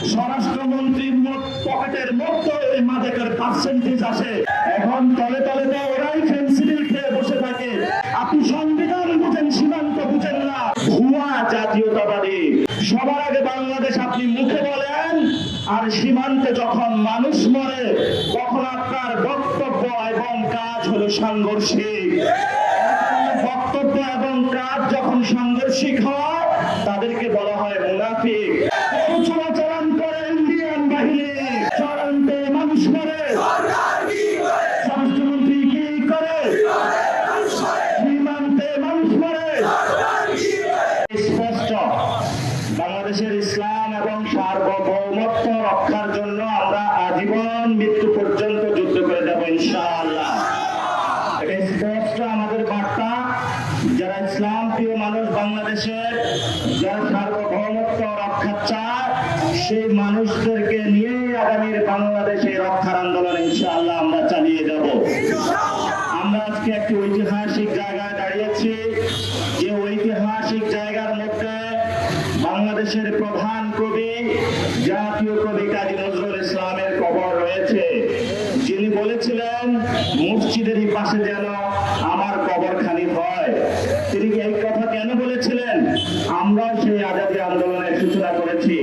স্বরাষ্ট্রমন্ত্রীর পকেটের মধ্যে এই মাদকের পার্সেন্টেজ আসে। এখন তলে তলে তো ওরাই ফেন্সিডিল খেয়ে বসে থাকে। আপনি সংবিধান বুঝেন, সীমান্ত বুঝেন না। ভুয়া জাতীয়তাবাদী। সবার আগে বাংলাদেশ আপনি মুখে বলেন, আর সীমান্তে যখন মানুষ মরে তখন আপনার বক্তব্য এবং কাজ হলো সাংঘর্ষিক। বক্তব্য এবং কাজ যখন সাংঘর্ষিক হয় তাদেরকে বলা হয় মুনাফিক। চোরাচালান করে ইন্ডিয়ান বাহিনী, চরান্তে মানুষ মরে স্বরাষ্ট্রমন্ত্রী কি করে, সীমান্তে মানুষ মরে। স্পষ্ট, বাংলাদেশের ইসলাম এবং সার্বভৌমত্ব রক্ষার জন্য আমরা আজীবন মৃত্যু পর্যন্ত যুদ্ধ করে যাব ইনশাআল্লাহ। এটা স্পষ্ট আমাদের বার্তা। যারা ইসলাম প্রিয় মানুষ বাংলাদেশের, যারা সার্বভৌমত্ব রক্ষা চায়, সেই মানুষদেরকে নিয়ে আগামীর বাংলাদেশে রক্ষার আন্দোলন ইনশাআল্লাহ আমরা চালিয়ে যাব। আমরা আজকে একটি ঐতিহাসিক জায়গায় দাঁড়িয়েছি, যে ঐতিহাসিক জায়গার মধ্যে বাংলাদেশের প্রধান কবি, জাতীয় কবি কাজী নজরুল ইসলামের কবর রয়েছে। যিনি বলেছিলেন মসজিদেরই পাশে যেন আমার কবরখানি হয়। তিনি এই কথা কেন বলেছিলেন? আমরা সেই আজাদী আন্দোলনের সূচনা করেছি।